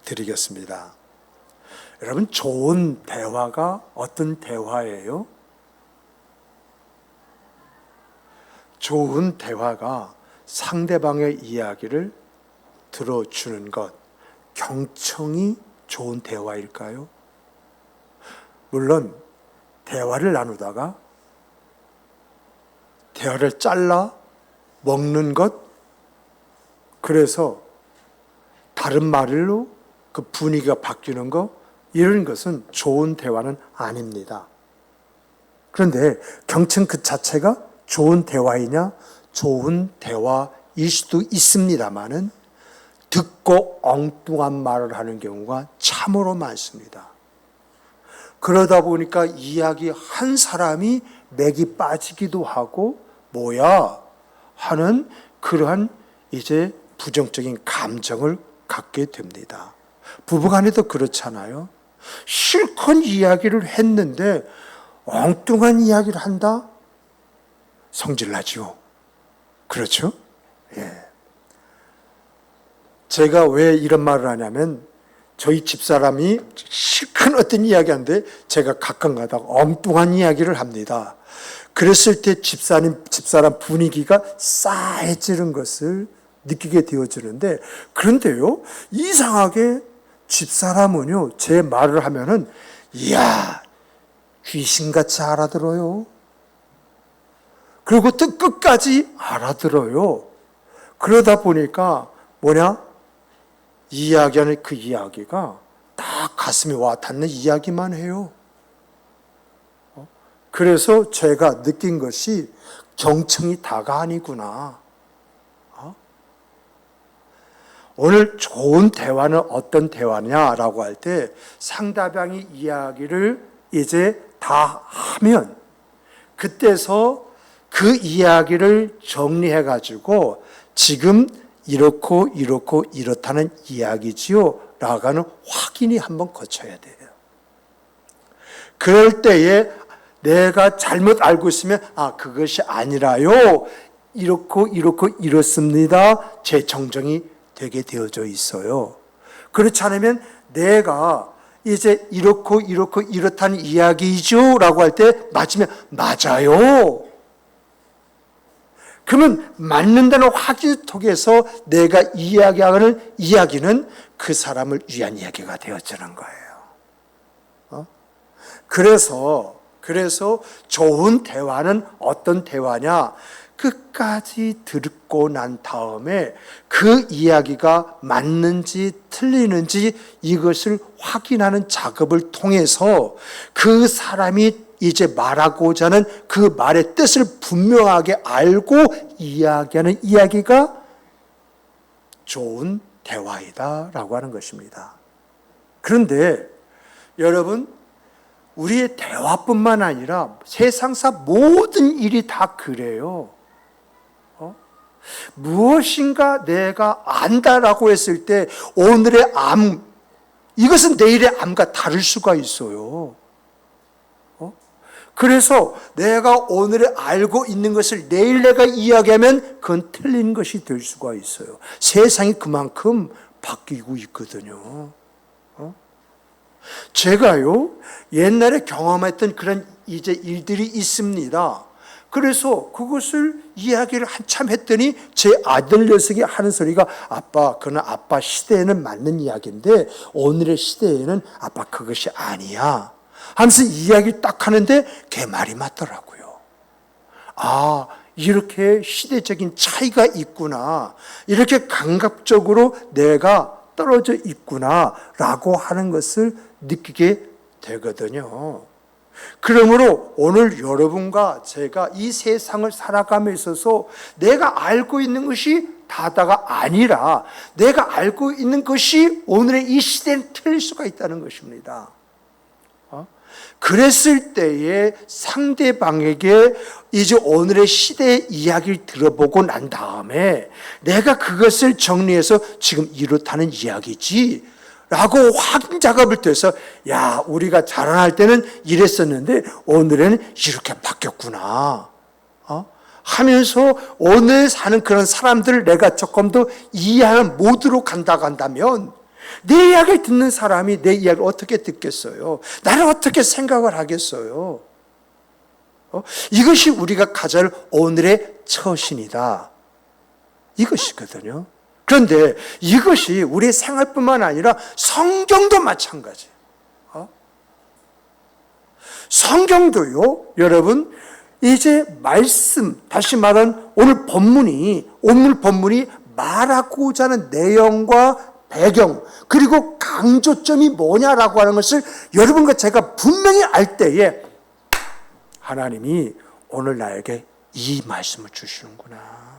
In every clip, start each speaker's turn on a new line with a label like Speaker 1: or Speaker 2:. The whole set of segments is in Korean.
Speaker 1: 드리겠습니다. 여러분, 좋은 대화가 어떤 대화예요? 좋은 대화가 상대방의 이야기를 들어주는 것, 경청이 좋은 대화일까요? 물론 대화를 나누다가 대화를 잘라 먹는 것, 그래서 다른 말로 그 분위기가 바뀌는 것, 이런 것은 좋은 대화는 아닙니다. 그런데 경청 그 자체가 좋은 대화이냐? 좋은 대화일 수도 있습니다만은 듣고 엉뚱한 말을 하는 경우가 참으로 많습니다. 그러다 보니까 이야기 한 사람이 맥이 빠지기도 하고 뭐야 하는 그러한 이제 부정적인 감정을 갖게 됩니다. 부부간에도 그렇잖아요. 실컷 이야기를 했는데 엉뚱한 이야기를 한다? 성질나지요. 그렇죠? 예. 제가 왜 이런 말을 하냐면 저희 집사람이 실컷 어떤 이야기하는데 제가 가끔 가다가 엉뚱한 이야기를 합니다. 그랬을 때 집사람 분위기가 싸해지는 것을 느끼게 되어지는데, 그런데요, 이상하게 집사람은요, 제 말을 하면은, 이야, 귀신같이 알아들어요. 그리고 또 끝까지 알아들어요. 그러다 보니까 이야기하는 그 이야기가 딱 가슴에 와 닿는 이야기만 해요. 그래서 제가 느낀 것이 경청이 다가 아니구나. 오늘 좋은 대화는 어떤 대화냐라고 할 때 상대방이 이야기를 이제 다 하면 그때서 그 이야기를 정리해가지고 지금 이렇고 이렇다는 이야기지요 라고 하는 확인이 한번 거쳐야 돼요. 그럴 때에 내가 잘못 알고 있으면 그것이 아니라요, 이렇고 이렇습니다, 제 정정이 되게 되어져 있어요. 그렇지 않으면 내가 이제 이렇고 이렇다는 이야기죠 라고 할 때 맞으면 맞아요. 그러면 맞는다는 확신을 통해서 내가 이야기하는 이야기는 그 사람을 위한 이야기가 되어지는 거예요. 그래서 좋은 대화는 어떤 대화냐? 끝까지 듣고 난 다음에 그 이야기가 맞는지 틀리는지 이것을 확인하는 작업을 통해서 그 사람이 이제 말하고자 하는 그 말의 뜻을 분명하게 알고 이야기하는 이야기가 좋은 대화이다라고 하는 것입니다. 그런데 여러분, 우리의 대화뿐만 아니라 세상사 모든 일이 다 그래요. 무엇인가 내가 안다라고 했을 때 오늘의 암, 이것은 내일의 암과 다를 수가 있어요. 그래서 내가 오늘 알고 있는 것을 내일 내가 이야기하면 그건 틀린 것이 될 수가 있어요. 세상이 그만큼 바뀌고 있거든요. 제가요, 옛날에 경험했던 그런 이제 일들이 있습니다. 그래서 그것을 이야기를 한참 했더니 제 아들 녀석이 하는 소리가 아빠, 그건 아빠 시대에는 맞는 이야기인데 오늘의 시대에는 아빠 그것이 아니야 하면서 이야기를 딱 하는데 걔 말이 맞더라고요. 이렇게 시대적인 차이가 있구나, 이렇게 감각적으로 내가 떨어져 있구나라고 하는 것을 느끼게 되거든요. 그러므로 오늘 여러분과 제가 이 세상을 살아감에 있어서 내가 알고 있는 것이 다가 아니라 내가 알고 있는 것이 오늘의 이 시대는 틀릴 수가 있다는 것입니다. 그랬을 때에 상대방에게 이제 오늘의 시대의 이야기를 들어보고 난 다음에 내가 그것을 정리해서 지금 이렇다는 이야기지 라고 확인 작업을 통해서 우리가 자라날 때는 이랬었는데 오늘은 이렇게 바뀌었구나 하면서 오늘 사는 그런 사람들을 내가 조금 더 이해하는 모드로 간다면 내 이야기를 듣는 사람이 내 이야기를 어떻게 듣겠어요? 나를 어떻게 생각을 하겠어요? 이것이 우리가 가질 오늘의 처신이다. 이것이거든요. 그런데 이것이 우리의 생활뿐만 아니라 성경도 마찬가지예요. 성경도요, 여러분, 이제 말씀, 다시 말한 오늘 본문이 말하고자 하는 내용과 배경, 그리고 강조점이 뭐냐라고 하는 것을 여러분과 제가 분명히 알 때에 하나님이 오늘 나에게 이 말씀을 주시는구나.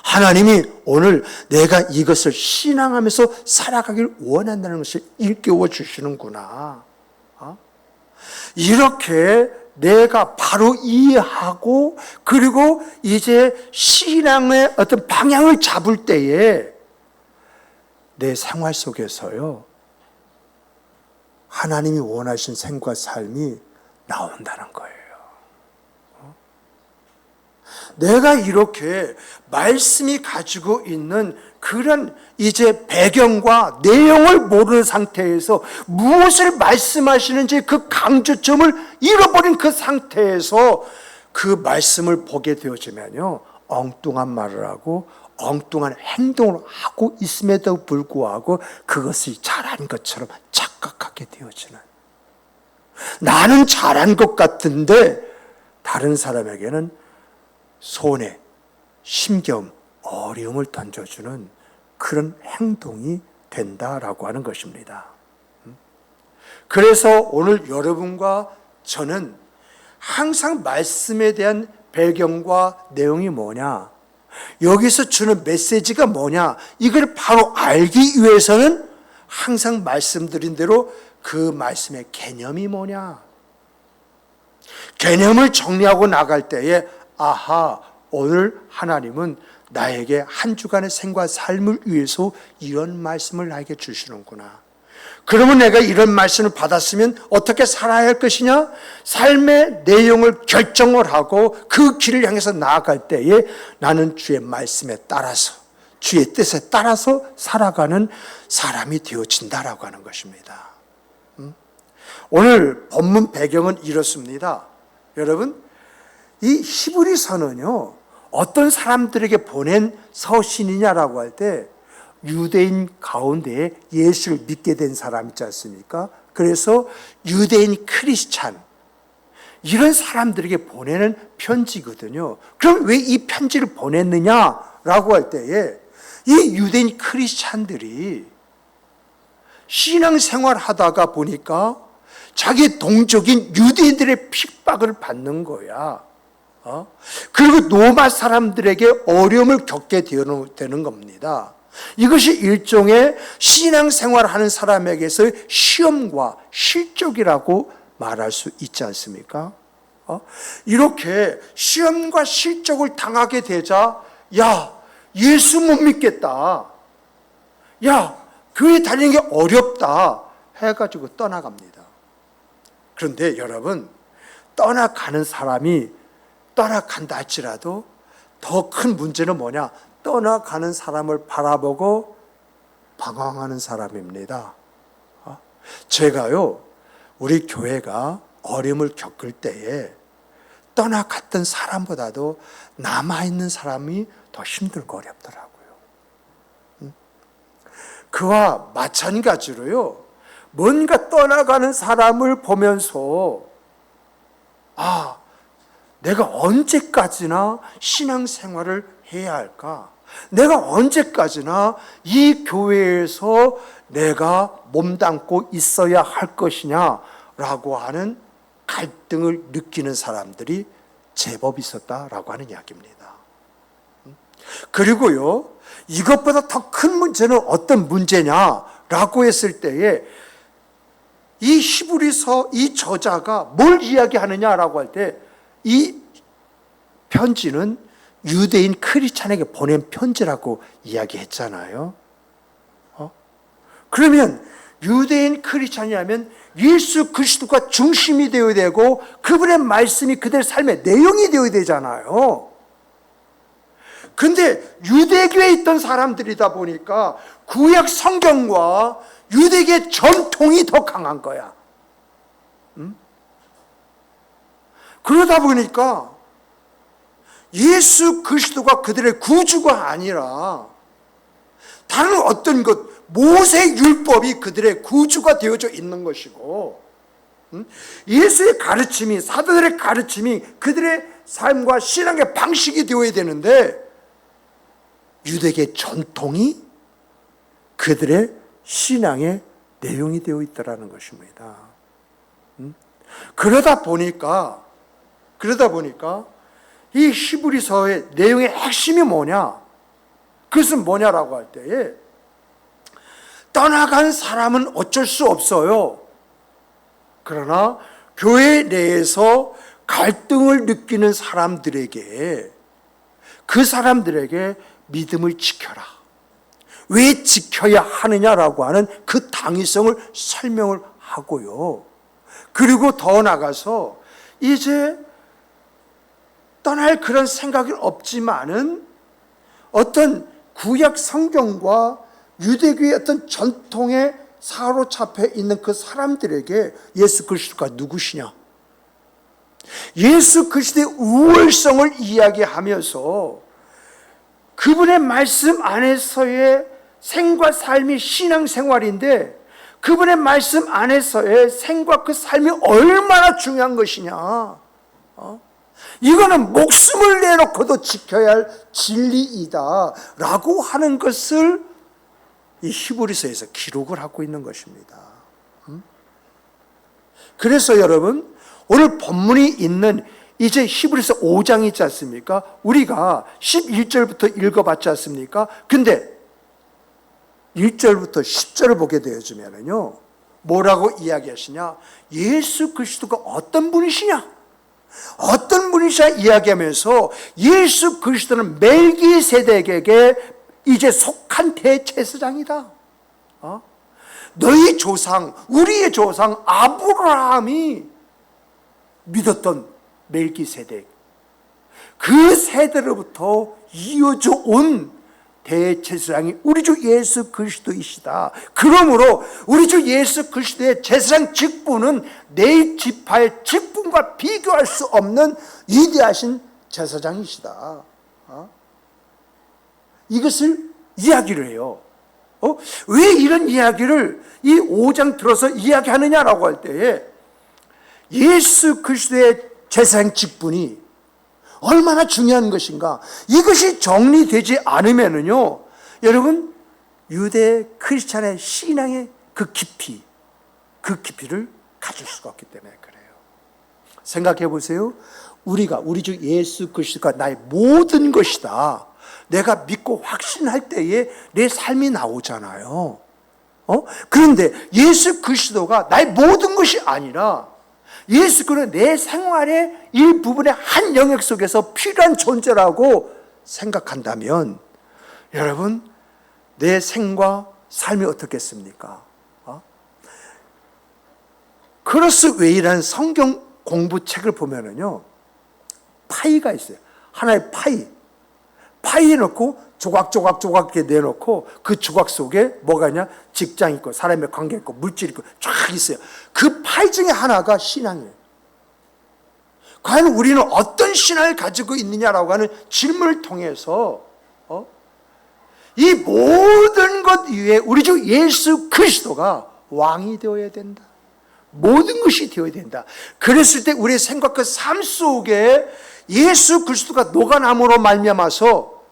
Speaker 1: 하나님이 오늘 내가 이것을 신앙하면서 살아가길 원한다는 것을 일깨워 주시는구나. 이렇게 내가 바로 이해하고 그리고 이제 신앙의 어떤 방향을 잡을 때에 내 생활 속에서요, 하나님이 원하신 생과 삶이 나온다는 거예요. 내가 이렇게 말씀이 가지고 있는 그런 이제 배경과 내용을 모르는 상태에서 무엇을 말씀하시는지 그 강조점을 잃어버린 그 상태에서 그 말씀을 보게 되어지면요, 엉뚱한 말을 하고 엉뚱한 행동을 하고 있음에도 불구하고 그것이 잘한 것처럼 착각하게 되어지는, 나는 잘한 것 같은데 다른 사람에게는 손해, 심경, 어려움을 던져주는 그런 행동이 된다라고 하는 것입니다. 그래서 오늘 여러분과 저는 항상 말씀에 대한 배경과 내용이 뭐냐, 여기서 주는 메시지가 뭐냐, 이걸 바로 알기 위해서는 항상 말씀드린 대로 그 말씀의 개념이 뭐냐, 개념을 정리하고 나갈 때에 아하, 오늘 하나님은 나에게 한 주간의 생과 삶을 위해서 이런 말씀을 나에게 주시는구나. 그러면 내가 이런 말씀을 받았으면 어떻게 살아야 할 것이냐? 삶의 내용을 결정을 하고 그 길을 향해서 나아갈 때에 나는 주의 말씀에 따라서, 주의 뜻에 따라서 살아가는 사람이 되어진다라고 하는 것입니다. 오늘 본문 배경은 이렇습니다. 여러분, 이 히브리서는요, 어떤 사람들에게 보낸 서신이냐라고 할 때 유대인 가운데에 예수를 믿게 된 사람 있지 않습니까? 그래서 유대인 크리스찬, 이런 사람들에게 보내는 편지거든요. 그럼 왜 이 편지를 보냈느냐라고 할 때에 이 유대인 크리스찬들이 신앙생활 하다가 보니까 자기 동족인 유대인들의 핍박을 받는 거야. 그리고 로마 사람들에게 어려움을 겪게 되는 겁니다. 이것이 일종의 신앙생활을 하는 사람에게서의 시험과 실족이라고 말할 수 있지 않습니까? 이렇게 시험과 실족을 당하게 되자, 야, 예수 못 믿겠다, 야, 교회 다니는 게 어렵다 해가지고 떠나갑니다. 그런데 여러분, 떠나가는 사람이 떠나간다 할지라도 더 큰 문제는 뭐냐? 떠나가는 사람을 바라보고 방황하는 사람입니다. 제가요, 우리 교회가 어려움을 겪을 때에 떠나갔던 사람보다도 남아있는 사람이 더 힘들고 어렵더라고요. 그와 마찬가지로요, 뭔가 떠나가는 사람을 보면서 아, 내가 언제까지나 신앙생활을 해야 할까? 내가 언제까지나 이 교회에서 내가 몸담고 있어야 할 것이냐라고 하는 갈등을 느끼는 사람들이 제법 있었다라고 하는 이야기입니다. 그리고요, 이것보다 더 큰 문제는 어떤 문제냐라고 했을 때에 이 히브리서 이 저자가 뭘 이야기하느냐라고 할 때 이 편지는 유대인 크리스찬에게 보낸 편지라고 이야기했잖아요. 그러면 유대인 크리스찬이라면 예수 그리스도가 중심이 되어야 되고 그분의 말씀이 그들의 삶의 내용이 되어야 되잖아요. 근데 유대교에 있던 사람들이다 보니까 구약 성경과 유대교의 전통이 더 강한 거야. 그러다 보니까 예수 그리스도가 그들의 구주가 아니라 다른 어떤 것, 모세 율법이 그들의 구주가 되어져 있는 것이고, 예수의 가르침이, 사도들의 가르침이 그들의 삶과 신앙의 방식이 되어야 되는데, 유대계 전통이 그들의 신앙의 내용이 되어 있다는 것입니다. 그러다 보니까 이 히브리서의 내용의 핵심이 뭐냐? 그것은 뭐냐라고 할 때에, 떠나간 사람은 어쩔 수 없어요. 그러나 교회 내에서 갈등을 느끼는 사람들에게, 그 사람들에게 믿음을 지켜라. 왜 지켜야 하느냐라고 하는 그 당위성을 설명을 하고요. 그리고 더 나가서 이제 떠날 그런 생각이 없지만은 어떤 구약 성경과 유대교의 어떤 전통에 사로잡혀 있는 그 사람들에게 예수 그리스도가 누구시냐? 예수 그리스도의 우월성을 이야기하면서 그분의 말씀 안에서의 생과 삶이 신앙생활인데, 그분의 말씀 안에서의 생과 그 삶이 얼마나 중요한 것이냐? 이거는 목숨을 내놓고도 지켜야 할 진리이다 라고 하는 것을 이 히브리서에서 기록을 하고 있는 것입니다. 그래서 여러분, 오늘 본문이 있는 이제 히브리서 5장이 있지 않습니까? 우리가 11절부터 읽어봤지 않습니까? 근데 1절부터 10절을 보게 되어지면요, 뭐라고 이야기하시냐? 예수 그리스도가 어떤 분이시냐? 어떤 분이시냐 이야기하면서 예수 그리스도는 멜기세덱에게 이제 속한 대제사장이다. 너희 조상, 우리의 조상 아브라함이 믿었던 멜기세덱, 그 세대로부터 이어져 온 대제사장이 우리 주 예수 그리스도이시다. 그러므로 우리 주 예수 그리스도의 제사장 직분은 네 지파의 직분과 비교할 수 없는 위대하신 제사장이시다. 이것을 이야기를 해요. 왜 이런 이야기를 이 5장 들어서 이야기하느냐라고 할 때에, 예수 그리스도의 제사장 직분이 얼마나 중요한 것인가, 이것이 정리되지 않으면은요, 여러분, 유대 크리스찬의 신앙의 그 깊이를 가질 수가 없기 때문에 그래요. 생각해 보세요. 우리 주 예수 그리스도가 나의 모든 것이다, 내가 믿고 확신할 때에 내 삶이 나오잖아요. 그런데 예수 그리스도가 나의 모든 것이 아니라 예수 그리스도는 내 생활의 일부분의 한 영역 속에서 필요한 존재라고 생각한다면, 여러분, 내 생과 삶이 어떻겠습니까? 크로스 웨이라는 성경 공부책을 보면은요, 파이가 있어요. 하나의 파이에 넣고 조각조각 이렇게 내놓고, 그 조각 속에 뭐가 있냐? 직장 있고, 사람의 관계 있고, 물질 있고 쫙 있어요. 그 파이 중에 하나가 신앙이에요. 과연 우리는 어떤 신앙을 가지고 있느냐라고 하는 질문을 통해서 이 모든 것 위에 우리 주 예수 그리스도가 왕이 되어야 된다. 모든 것이 되어야 된다. 그랬을 때 우리의 생각, 그 삶 속에 예수 그리스도가 녹아남으로 말미암아서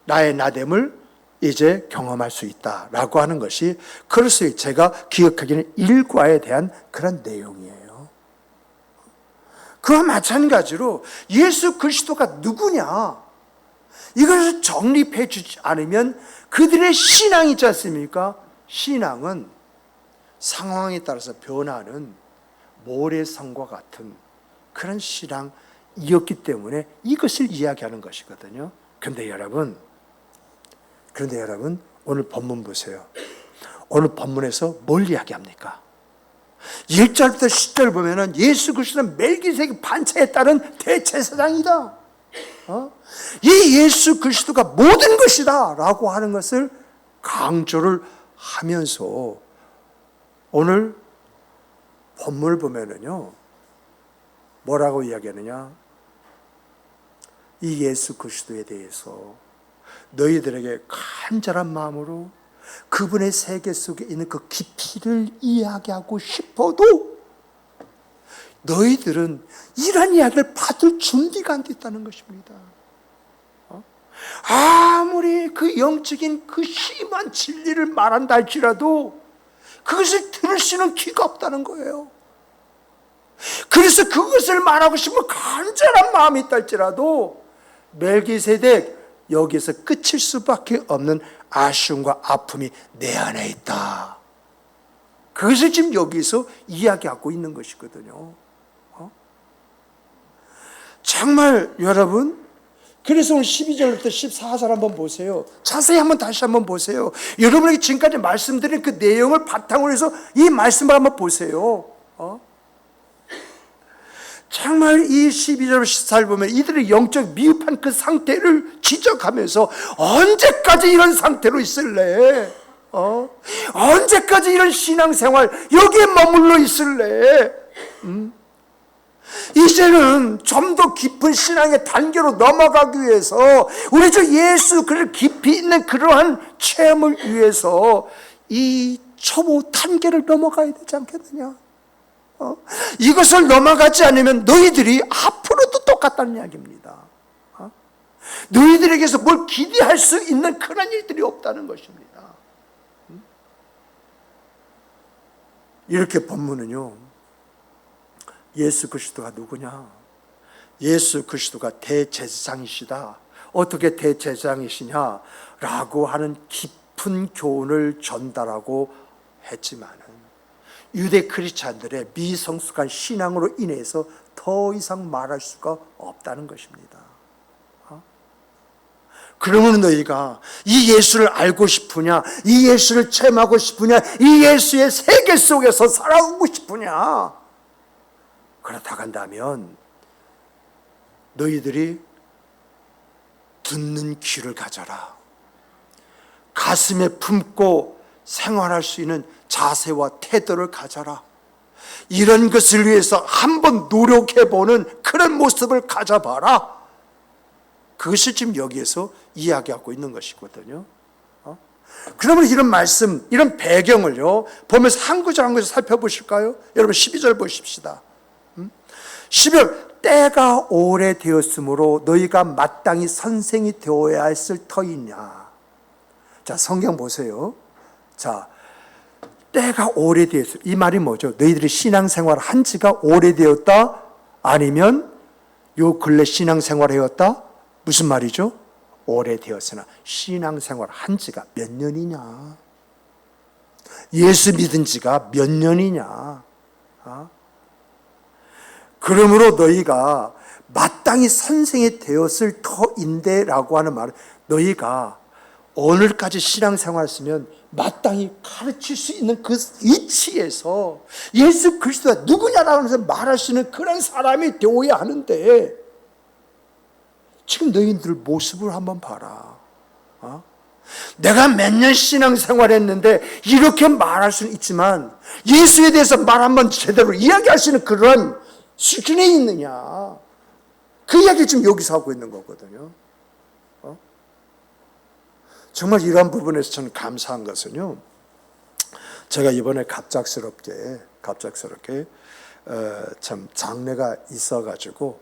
Speaker 1: 나의 나됨을 이제 경험할 수 있다라고 하는 것이, 그래서 제가 기억하기는 일과에 대한 그런 내용이에요. 그와 마찬가지로 예수 그리스도가 누구냐, 이것을 정립해 주지 않으면 그들의 신앙이 있지 않습니까? 신앙은 상황에 따라서 변하는 모래성과 같은 그런 신앙이었기 때문에 이것을 이야기하는 것이거든요. 그런데 여러분, 오늘 본문 보세요. 오늘 본문에서 뭘 이야기합니까? 1절부터 10절 보면은 예수 그리스도는 멜기세덱 반차에 따른 대제사장이다. 이 예수 그리스도가 모든 것이다 라고 하는 것을 강조를 하면서 오늘 본문을 보면은요, 뭐라고 이야기하느냐? 이 예수 그리스도에 대해서 너희들에게 간절한 마음으로 그분의 세계 속에 있는 그 깊이를 이야기하고 싶어도 너희들은 이런 이야기를 받을 준비가 안 됐다는 것입니다. 아무리 그 영적인 그 심한 진리를 말한다 할지라도 그것을 들을 수 있는 귀가 없다는 거예요. 그래서 그것을 말하고 싶으면 간절한 마음이 있다 할지라도 멜기세덱 여기서 끝일 수밖에 없는 아쉬움과 아픔이 내 안에 있다. 그것을 지금 여기서 이야기하고 있는 것이거든요. 정말 여러분, 그래서 오늘 12절부터 14절 한번 보세요. 자세히 한번 다시 한번 보세요. 여러분에게 지금까지 말씀드린 그 내용을 바탕으로 해서 이 말씀을 한번 보세요. 정말 이 12절 14절 보면 이들의 영적 미흡한 그 상태를 지적하면서 언제까지 이런 상태로 있을래? 언제까지 이런 신앙생활 여기에 머물러 있을래? 이제는 좀 더 깊은 신앙의 단계로 넘어가기 위해서 우리 주 예수 그를 깊이 있는 그러한 체험을 위해서 이 초보 단계를 넘어가야 되지 않겠느냐? 이것을 넘어가지 않으면 너희들이 앞으로도 똑같다는 이야기입니다. 너희들에게서 뭘 기대할 수 있는 그런 일들이 없다는 것입니다. 이렇게 본문은요, 예수 그리스도가 누구냐? 예수 그리스도가 대제사장이시다. 어떻게 대제사장이시냐? 라고 하는 깊은 교훈을 전달하고 했지만은 유대 크리스찬들의 미성숙한 신앙으로 인해서 더 이상 말할 수가 없다는 것입니다. 그러면 너희가 이 예수를 알고 싶으냐? 이 예수를 체험하고 싶으냐? 이 예수의 세계 속에서 살아가고 싶으냐? 그렇다고 한다면 너희들이 듣는 귀를 가져라. 가슴에 품고 생활할 수 있는 자세와 태도를 가져라. 이런 것을 위해서 한번 노력해보는 그런 모습을 가져봐라. 그것을 지금 여기에서 이야기하고 있는 것이거든요. 그러면 이런 말씀, 이런 배경을요 보면서 한 구절 한 구절 살펴보실까요? 여러분 12절 보십시다. 12절, 때가 오래되었으므로 너희가 마땅히 선생이 되어야 했을 터이냐. 자, 성경 보세요. 자, 때가 오래되었어. 이 말이 뭐죠? 너희들이 신앙생활 한 지가 오래되었다? 아니면 요 근래 신앙생활 해왔다? 무슨 말이죠? 오래되었으나 신앙생활 한 지가 몇 년이냐? 예수 믿은 지가 몇 년이냐? 그러므로 너희가 마땅히 선생이 되었을 터인데 라고 하는 말은 너희가 오늘까지 신앙생활 했으면 마땅히 가르칠 수 있는 그 위치에서 예수 그리스도가 누구냐라고 하면서 말할 수 있는 그런 사람이 되어야 하는데 지금 너희들 모습을 한번 봐라. 내가 몇 년 신앙생활 했는데 이렇게 말할 수는 있지만 예수에 대해서 말 한번 제대로 이야기할 수 있는 그런 수준에 있느냐. 그 이야기 지금 여기서 하고 있는 거거든요. 정말 이러한 부분에서 저는 감사한 것은요, 제가 이번에 갑작스럽게 참 장례가 있어가지고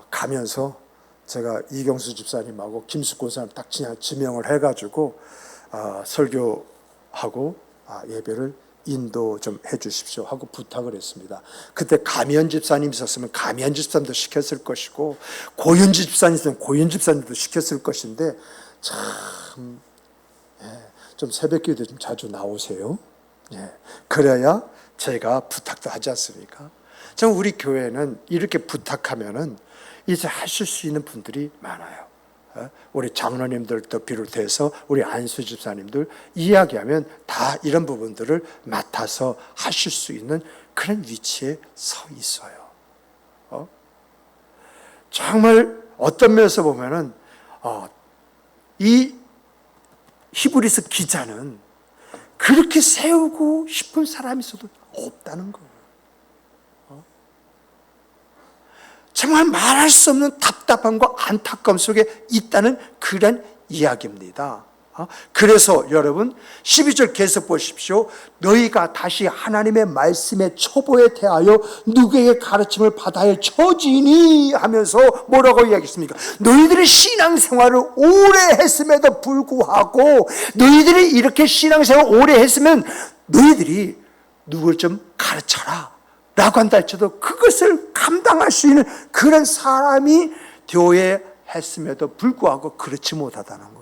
Speaker 1: 가면서 제가 이경수 집사님하고 김숙 권사님 딱 지명을 해가지고 설교하고 예배를 인도 좀 해주십시오 하고 부탁을 했습니다. 그때 가면 집사님 있었으면 가면 집사님도 시켰을 것이고 고윤지 집사님 있으면 고윤지 집사님도 시켰을 것인데 참, 좀 새벽기도 좀 자주 나오세요. 그래야 제가 부탁도 하지 않습니까? 참 우리 교회는 이렇게 부탁하면은 이제 하실 수 있는 분들이 많아요. 우리 장로님들도 비롯해서 우리 안수 집사님들 이야기하면 다 이런 부분들을 맡아서 하실 수 있는 그런 위치에 서 있어요. 정말 어떤 면에서 보면은 이 히브리서 기자는 그렇게 세우고 싶은 사람이 있어도 없다는 거예요. 정말 말할 수 없는 답답함과 안타까움 속에 있다는 그런 이야기입니다. 그래서 여러분 12절 계속 보십시오. 너희가 다시 하나님의 말씀의 초보에 대하여 누구에게 가르침을 받아야 할 처지니 하면서 뭐라고 이야기했습니까? 너희들이 신앙생활을 오래 했음에도 불구하고 너희들이 이렇게 신앙생활을 오래 했으면 너희들이 누굴 좀 가르쳐라 라고 한다 할지라도 그것을 감당할 수 있는 그런 사람이 되어야 했음에도 불구하고 그렇지 못하다는 거예요.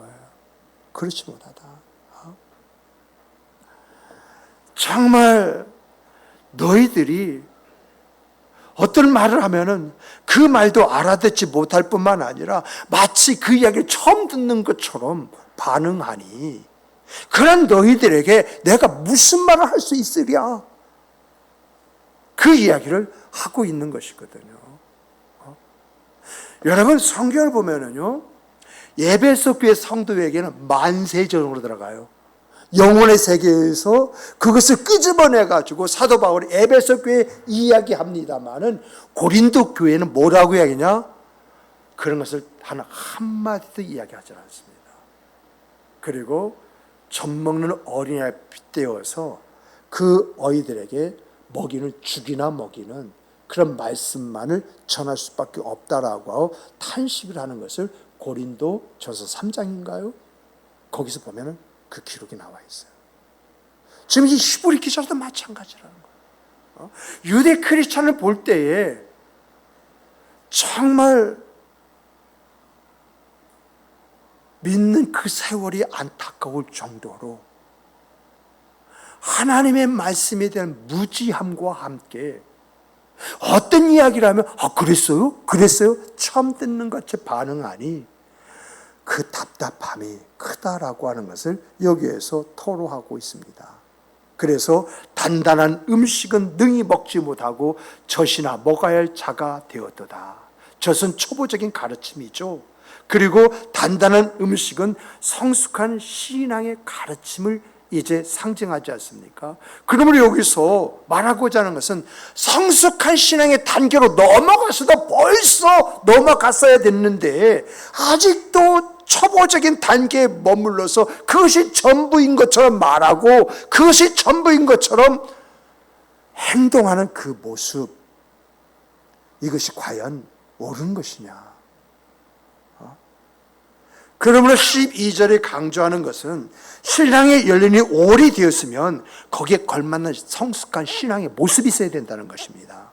Speaker 1: 그렇지 못하다. 정말 너희들이 어떤 말을 하면은 그 말도 알아듣지 못할 뿐만 아니라 마치 그 이야기를 처음 듣는 것처럼 반응하니 그런 너희들에게 내가 무슨 말을 할 수 있으랴? 그 이야기를 하고 있는 것이거든요. 여러분 성경을 보면은요. 에베소 교회 성도에게는 만세전으로 들어가요. 영혼의 세계에서 그것을 끄집어내가지고 사도 바울이 에베소 교회에 이야기합니다만은 고린도 교회는 뭐라고 이야기하냐? 그런 것을 단 한마디도 이야기하지 않습니다. 그리고 젖먹는 어린아이에 빗대어서 그 어이들에게 먹이는 죽이나 먹이는 그런 말씀만을 전할 수밖에 없다라고 하고 탄식을 하는 것을 고린도전서 3장인가요? 거기서 보면은 그 기록이 나와 있어요. 지금 이 히브리 기자도 마찬가지라는 거예요. 유대 크리스찬을 볼 때에 정말 믿는 그 세월이 안타까울 정도로 하나님의 말씀에 대한 무지함과 함께 어떤 이야기를 하면 그랬어요? 그랬어요? 처음 듣는 것에 반응하니 그 답답함이 크다라고 하는 것을 여기에서 토로하고 있습니다. 그래서 단단한 음식은 능히 먹지 못하고 젖이나 먹어야 할 자가 되었도다. 젖은 초보적인 가르침이죠. 그리고 단단한 음식은 성숙한 신앙의 가르침을 이제 상징하지 않습니까? 그러므로 여기서 말하고자 하는 것은 성숙한 신앙의 단계로 넘어가서도 벌써 넘어갔어야 됐는데 아직도 초보적인 단계에 머물러서 그것이 전부인 것처럼 말하고 그것이 전부인 것처럼 행동하는 그 모습, 이것이 과연 옳은 것이냐? 그러므로 12절에 강조하는 것은 신앙의 연륜이 오래 되었으면 거기에 걸맞는 성숙한 신앙의 모습이 있어야 된다는 것입니다.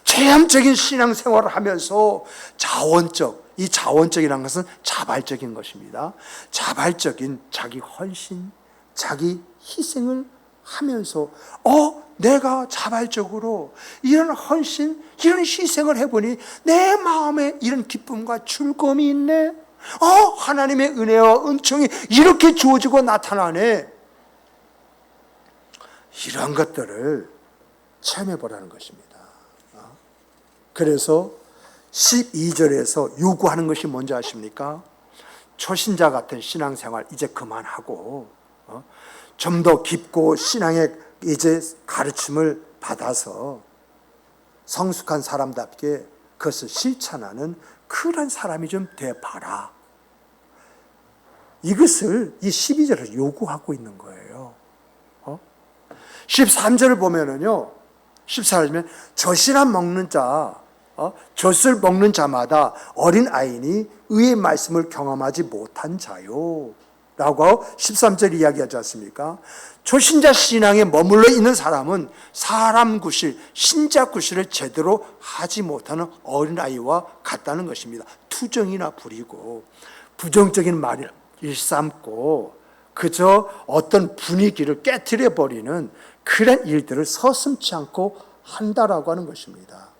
Speaker 1: 체험적인 신앙생활을 하면서 이 자원적이라는 것은 자발적인 것입니다. 자발적인 자기 헌신, 자기 희생을 하면서 내가 자발적으로 이런 헌신, 이런 희생을 해보니 내 마음에 이런 기쁨과 즐거움이 있네. 하나님의 은혜와 은총이 이렇게 주어지고 나타나네. 이런 것들을 체험해 보라는 것입니다. 그래서 12절에서 요구하는 것이 뭔지 아십니까? 초신자 같은 신앙생활 이제 그만하고 좀 더 깊고 신앙의 이제 가르침을 받아서 성숙한 사람답게 그것을 실천하는 그런 사람이 좀 돼봐라. 이것을 이 12절에서 요구하고 있는 거예요. 13절을 보면은요, 14절이면 젖이나 먹는 자, 젖을 먹는 자마다 어린 아이니 의의 말씀을 경험하지 못한 자요. 라고 하고 13절 이야기하지 않습니까? 초신자 신앙에 머물러 있는 사람은 사람 구실, 신자 구실을 제대로 하지 못하는 어린아이와 같다는 것입니다. 투정이나 부리고 부정적인 말을 일삼고 그저 어떤 분위기를 깨트려 버리는 그런 일들을 서슴지 않고 한다라고 하는 것입니다.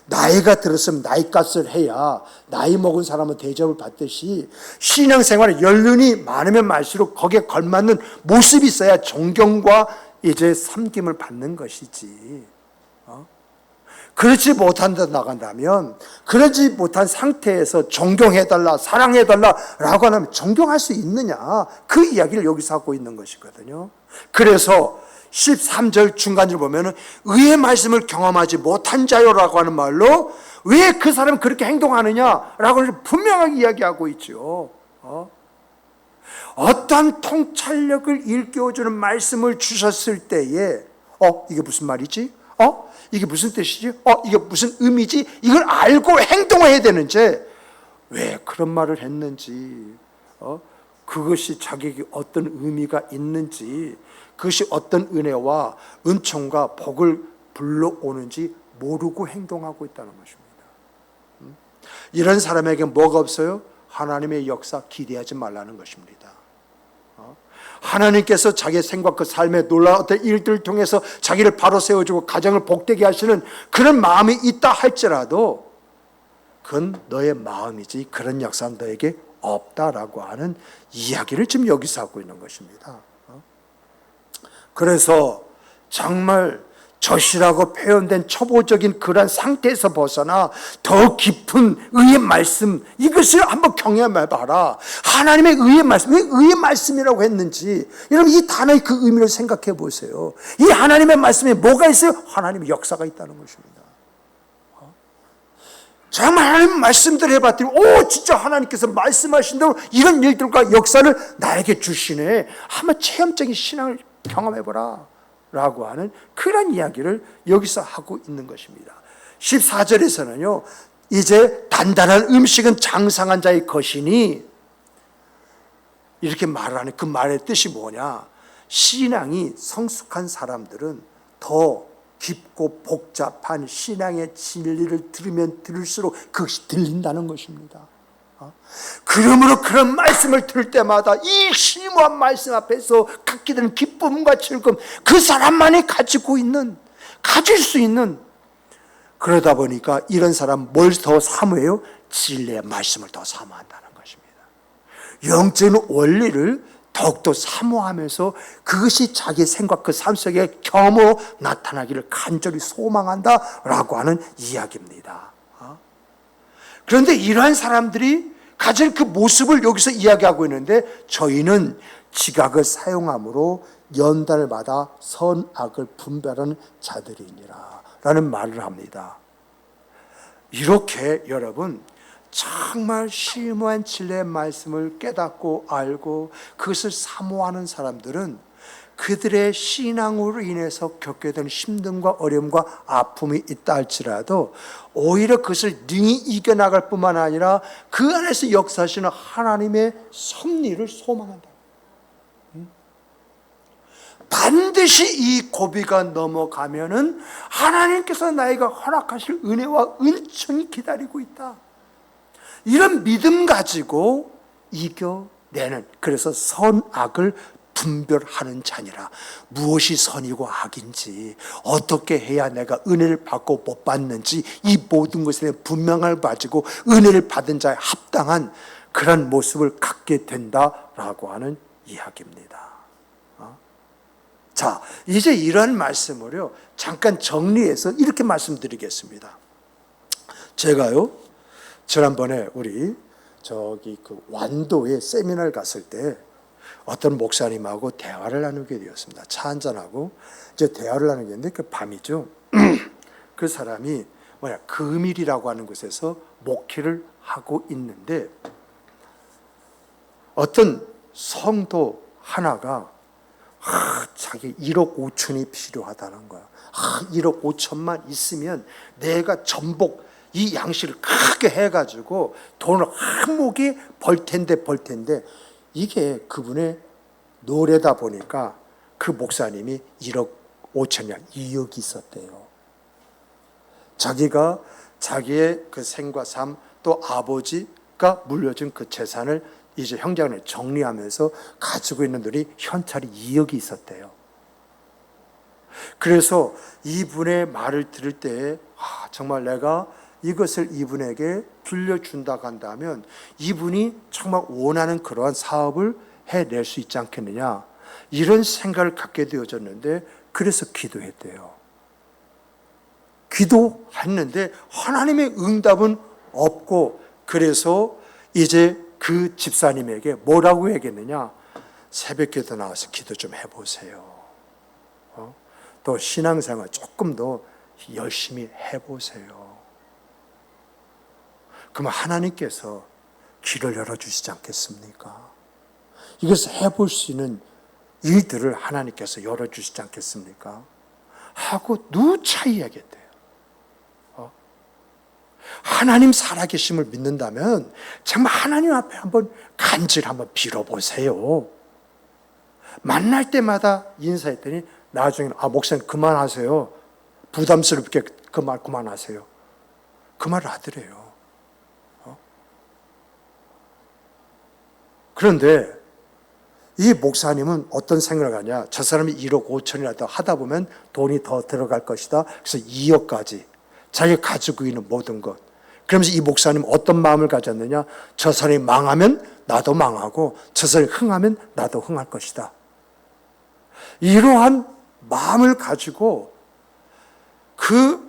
Speaker 1: 나이가 들었으면 나이값을 해야 나이 먹은 사람은 대접을 받듯이 신앙생활에 연륜이 많으면 많을수록 거기에 걸맞는 모습이 있어야 존경과 이제 섬김을 받는 것이지. 그렇지 못한다 나간다면, 그러지 못한 상태에서 존경해달라, 사랑해달라라고 하면 존경할 수 있느냐, 그 이야기를 여기서 하고 있는 것이거든요. 그래서 13절 중간을 보면은 의의 말씀을 경험하지 못한 자요라고 하는 말로 왜 그 사람이 그렇게 행동하느냐라고 분명하게 이야기하고 있죠. 어떠한 통찰력을 일깨워주는 말씀을 주셨을 때에 이게 무슨 말이지? 이게 무슨 뜻이지? 이게 무슨 의미지? 이걸 알고 행동해야 되는지, 왜 그런 말을 했는지, 그것이 자기에게 어떤 의미가 있는지, 그것이 어떤 은혜와 은총과 복을 불러오는지 모르고 행동하고 있다는 것입니다. 이런 사람에게 뭐가 없어요? 하나님의 역사 기대하지 말라는 것입니다. 하나님께서 자기의 생각, 그 삶의 놀라운 어떤 일들을 통해서 자기를 바로 세워주고 가정을 복되게 하시는 그런 마음이 있다 할지라도 그건 너의 마음이지 그런 역사는 너에게 없다라고 하는 이야기를 지금 여기서 하고 있는 것입니다. 그래서 정말 젖이라고 표현된 초보적인 그런 상태에서 벗어나 더 깊은 의의 말씀, 이것을 한번 경험해봐라. 하나님의 의의 말씀, 왜 의의 말씀이라고 했는지 여러분 이 단어의 그 의미를 생각해 보세요. 이 하나님의 말씀에 뭐가 있어요? 하나님의 역사가 있다는 것입니다. 정말 하나님 말씀들 해봤더니 진짜 하나님께서 말씀하신 대로 이런 일들과 역사를 나에게 주시네. 한번 체험적인 신앙을 경험해보라 라고 하는 그런 이야기를 여기서 하고 있는 것입니다. 14절에서는요, 이제 단단한 음식은 장성한 자의 것이니, 이렇게 말을 하는 그 말의 뜻이 뭐냐, 신앙이 성숙한 사람들은 더 깊고 복잡한 신앙의 진리를 들으면 들을수록 그것이 들린다는 것입니다. 그러므로 그런 말씀을 들을 때마다 이 심오한 말씀 앞에서 갖게 되는 기쁨과 즐거움, 그 사람만이 가질 수 있는, 그러다 보니까 이런 사람 뭘 더 사모해요? 진리의 말씀을 더 사모한다는 것입니다. 영적인 원리를 더욱더 사모하면서 그것이 자기 생각, 그 삶 속에 경험으로 나타나기를 간절히 소망한다라고 하는 이야기입니다. 그런데 이러한 사람들이 가진 그 모습을 여기서 이야기하고 있는데, 저희는 지각을 사용함으로 연단을 선악을 분별하는 자들이니라 라는 말을 합니다. 이렇게 여러분 정말 심오한 진리의 말씀을 깨닫고 알고 그것을 사모하는 사람들은 그들의 신앙으로 인해서 겪게 되는 힘듦과 어려움과 아픔이 있다 할지라도 오히려 그것을 능히 이겨나갈 뿐만 아니라 그 안에서 역사하시는 하나님의 섭리를 소망한다. 반드시 이 고비가 넘어가면은 하나님께서 나에게 허락하실 은혜와 은총이 기다리고 있다. 이런 믿음 가지고 이겨내는, 그래서 선악을 분별하는 자니라. 무엇이 선이고 악인지, 어떻게 해야 내가 은혜를 받고 못 받는지, 이 모든 것에 대한 분명함을 가지고 은혜를 받은 자에 합당한 그런 모습을 갖게 된다라고 하는 이야기입니다. 자, 이제 이런 말씀을요 잠깐 정리해서 이렇게 말씀드리겠습니다. 제가요 지난번에 우리 그 완도에 세미나를 갔을 때 어떤 목사님하고 대화를 나누게 되었습니다. 차 한잔하고 이제 대화를 나누게 됐는데 그 밤이죠. 그 사람이 금일이라고 하는 곳에서 목회를 하고 있는데 어떤 성도 하나가 자기 1억 5천이 필요하다는 거야. 1억 5천만 있으면 내가 전복 이 양식을 크게 해가지고 돈을 한 목에 벌 텐데 이게 그분의 노래다 보니까 그 목사님이 1억 5천이 아니라 2억이 있었대요. 자기가 자기의 그 생과 삶, 또 아버지가 물려준 그 재산을 이제 형제간에 정리하면서 가지고 있는 돈이 현찰이 2억이 있었대요. 그래서 이분의 말을 들을 때 정말 내가 이것을 이분에게 빌려준다고 한다면 이분이 정말 원하는 그러한 사업을 해낼 수 있지 않겠느냐, 이런 생각을 갖게 되어졌는데, 그래서 기도했대요. 기도했는데 하나님의 응답은 없고, 그래서 이제 그 집사님에게 뭐라고 얘기했느냐? 새벽기도 나와서 기도 좀 해보세요. 또 신앙생활 조금 더 열심히 해보세요. 그러면 하나님께서 길을 열어주시지 않겠습니까? 이것을 해볼 수 있는 일들을 하나님께서 열어주시지 않겠습니까? 하고 누차 이야기했대요. 하나님 살아계심을 믿는다면 정말 하나님 앞에 한번 간절히 한번 빌어보세요. 만날 때마다 인사했더니 나중에는 목사님 그만하세요. 부담스럽게 그 말 그만하세요. 그 말을 하더래요. 그런데 이 목사님은 어떤 생각을 하냐? 저 사람이 1억 5천이라도 하다 보면 돈이 더 들어갈 것이다. 그래서 2억까지 자기가 가지고 있는 모든 것. 그러면서 이 목사님은 어떤 마음을 가졌느냐? 저 사람이 망하면 나도 망하고 저 사람이 흥하면 나도 흥할 것이다. 이러한 마음을 가지고 그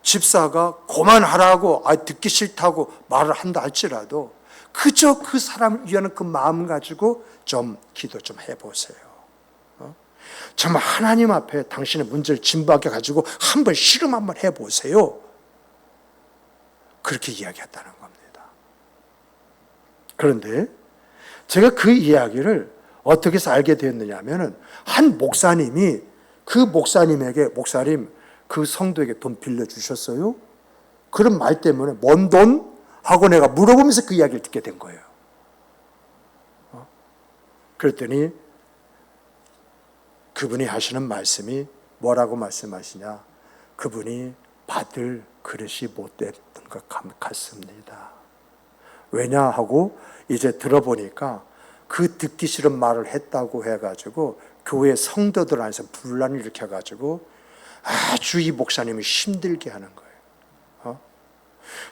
Speaker 1: 집사가 그만하라고 듣기 싫다고 말을 한다 할지라도 그저 그 사람을 위하는 그 마음 가지고 좀 기도 좀 해보세요. 정말 하나님 앞에 당신의 문제를 진부하게 가지고 한번 실험 한번 해보세요. 그렇게 이야기했다는 겁니다. 그런데 제가 그 이야기를 어떻게 해서 알게 되었느냐 하면은 한 목사님이 그 목사님에게 목사님 그 성도에게 돈 빌려주셨어요? 그런 말 때문에 뭔 돈? 하고 내가 물어보면서 그 이야기를 듣게 된 거예요. 그랬더니 그분이 하시는 말씀이 뭐라고 말씀하시냐? 그분이 받을 그릇이 못 됐던 것 같습니다. 왜냐 하고 이제 들어보니까 그 듣기 싫은 말을 했다고 해가지고 교회 성도들 안에서 분란을 일으켜가지고 아주 이 목사님을 힘들게 하는 거예요.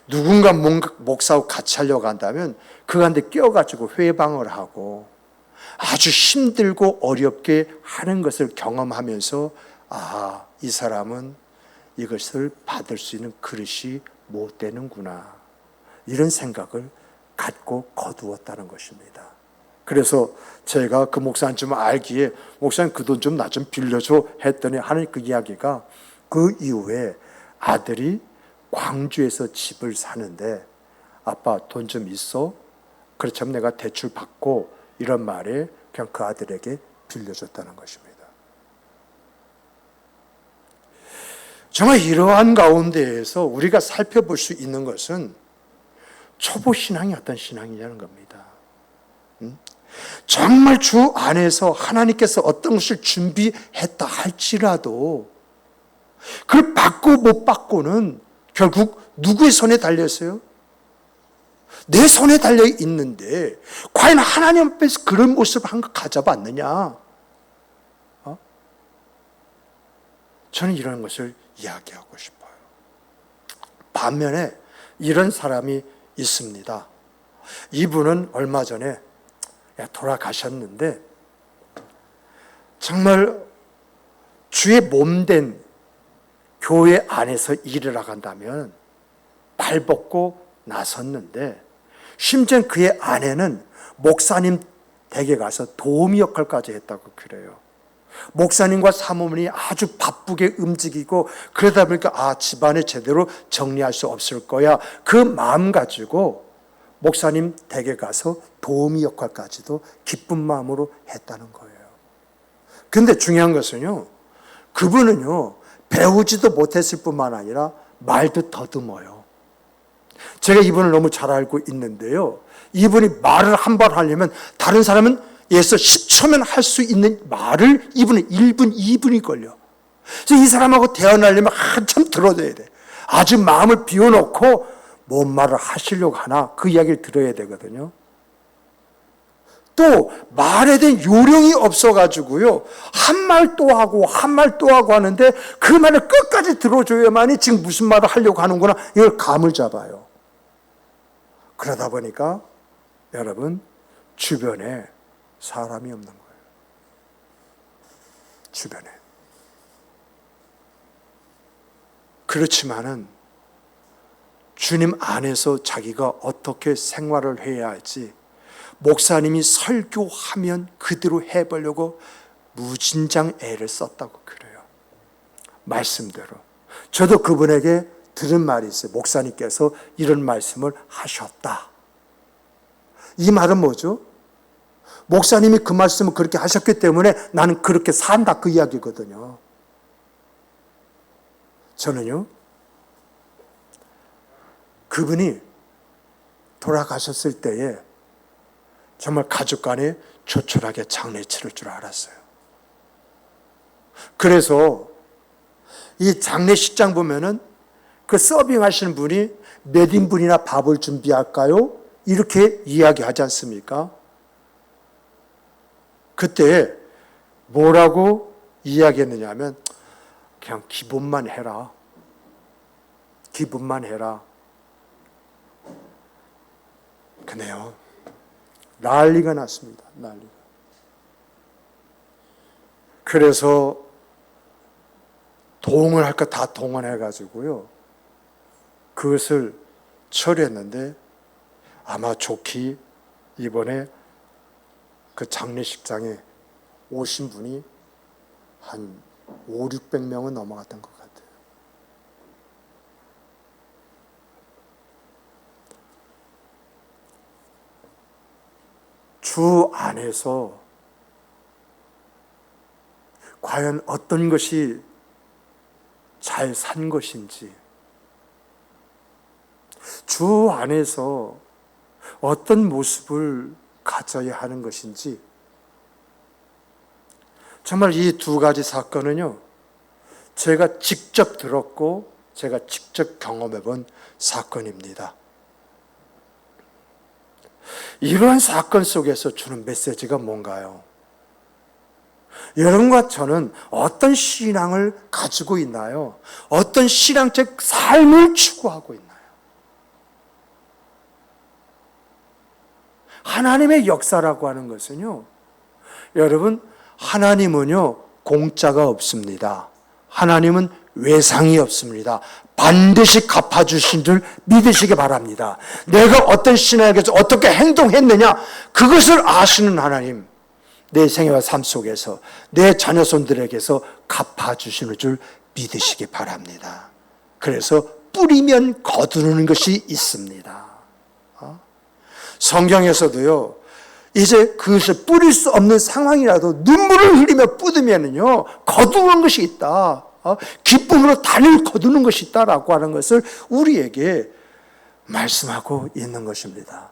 Speaker 1: 누군가 목사하고 같이 하려고 한다면 그한테 껴가지고 회방을 하고 아주 힘들고 어렵게 하는 것을 경험하면서 이 사람은 이것을 받을 수 있는 그릇이 못 되는구나, 이런 생각을 갖고 거두었다는 것입니다. 그래서 제가 그 목사님 좀 알기에 목사님 그 돈 좀 나 좀 빌려줘 했더니 하는 그 이야기가 그 이후에 아들이 광주에서 집을 사는데 아빠 돈 좀 있어? 그렇다면 내가 대출 받고, 이런 말에 그냥 그 아들에게 빌려줬다는 것입니다. 정말 이러한 가운데에서 우리가 살펴볼 수 있는 것은 초보 신앙이 어떤 신앙이냐는 겁니다. 정말 주 안에서 하나님께서 어떤 것을 준비했다 할지라도 그걸 받고 못 받고는 결국 누구의 손에 달렸어요? 내 손에 달려 있는데 과연 하나님 앞에서 그런 모습을 한번 가져봤느냐? 저는 이런 것을 이야기하고 싶어요. 반면에 이런 사람이 있습니다. 이분은 얼마 전에 돌아가셨는데 정말 주의 몸된 교회 안에서 일을 나간다면 발벗고 나섰는데, 심지어 그의 아내는 목사님 댁에 가서 도우미 역할까지 했다고 그래요. 목사님과 사모님이 아주 바쁘게 움직이고 그러다 보니까 집안을 제대로 정리할 수 없을 거야, 그 마음 가지고 목사님 댁에 가서 도우미 역할까지도 기쁜 마음으로 했다는 거예요. 그런데 중요한 것은요, 그분은요 배우지도 못했을 뿐만 아니라 말도 더듬어요. 제가 이분을 너무 잘 알고 있는데요, 이분이 말을 한 번 하려면 다른 사람은 예서 10초면 할 수 있는 말을 이분은 1분, 2분이 걸려. 그래서 이 사람하고 대화하려면 한참 들어줘야 돼. 아주 마음을 비워놓고 뭔 말을 하시려고 하나 그 이야기를 들어야 되거든요. 또 말에 대한 요령이 없어가지고요, 한 말 또 하고 한 말 또 하고 하는데 그 말을 끝까지 들어줘야만이 지금 무슨 말을 하려고 하는구나, 이걸 감을 잡아요. 그러다 보니까 여러분 주변에 사람이 없는 거예요. 주변에. 그렇지만은 주님 안에서 자기가 어떻게 생활을 해야 할지 목사님이 설교하면 그대로 해보려고 무진장 애를 썼다고 그래요. 말씀대로. 저도 그분에게 들은 말이 있어요. 목사님께서 이런 말씀을 하셨다. 이 말은 뭐죠? 목사님이 그 말씀을 그렇게 하셨기 때문에 나는 그렇게 산다, 그 이야기거든요. 저는요, 그분이 돌아가셨을 때에 정말 가족 간에 조촐하게 장례 치를 줄 알았어요. 그래서 이 장례식장 보면은 그 서빙하시는 분이 몇 인분이나 밥을 준비할까요? 이렇게 이야기하지 않습니까? 그때 뭐라고 이야기했느냐 하면 그냥 기본만 해라. 기본만 해라. 그네요. 난리가 났습니다. 난리가. 그래서 동원할 거 다 동원해가지고요. 그것을 처리했는데 아마 좋게 이번에 그 장례식장에 오신 분이 한 500~600명은 넘어갔던 것 같아요. 주 안에서 과연 어떤 것이 잘 산 것인지, 주 안에서 어떤 모습을 가져야 하는 것인지, 정말 이 두 가지 사건은요, 제가 직접 들었고 제가 직접 경험해 본 사건입니다. 이러한 사건 속에서 주는 메시지가 뭔가요? 여러분과 저는 어떤 신앙을 가지고 있나요? 어떤 신앙적 삶을 추구하고 있나요? 하나님의 역사라고 하는 것은요, 여러분, 하나님은요, 공짜가 없습니다. 하나님은 외상이 없습니다. 반드시 갚아주신 줄 믿으시기 바랍니다. 내가 어떤 신앙에서 어떻게 행동했느냐, 그것을 아시는 하나님, 내 생애와 삶 속에서 내 자녀손들에게서 갚아주시는 줄 믿으시기 바랍니다. 그래서 뿌리면 거두는 것이 있습니다. 성경에서도요, 이제 그것을 뿌릴 수 없는 상황이라도 눈물을 흘리며 뿌리면은요, 거두는 것이 있다. 기쁨으로 단을 거두는 것이 있다라고 하는 것을 우리에게 말씀하고 있는 것입니다.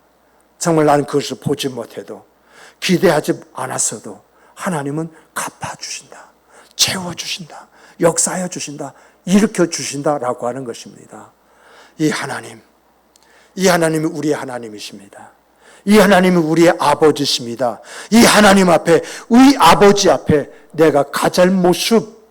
Speaker 1: 정말 나는 그것을 보지 못해도, 기대하지 않았어도 하나님은 갚아주신다, 채워주신다, 역사하여 주신다, 일으켜 주신다라고 하는 것입니다. 이 하나님이 우리의 하나님이십니다. 이 하나님이 우리의 아버지십니다. 이 하나님 앞에, 우리 아버지 앞에 내가 가질 모습,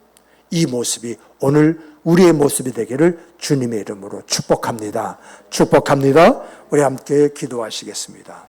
Speaker 1: 이 모습이 오늘 우리의 모습이 되기를 주님의 이름으로 축복합니다. 축복합니다. 우리 함께 기도하시겠습니다.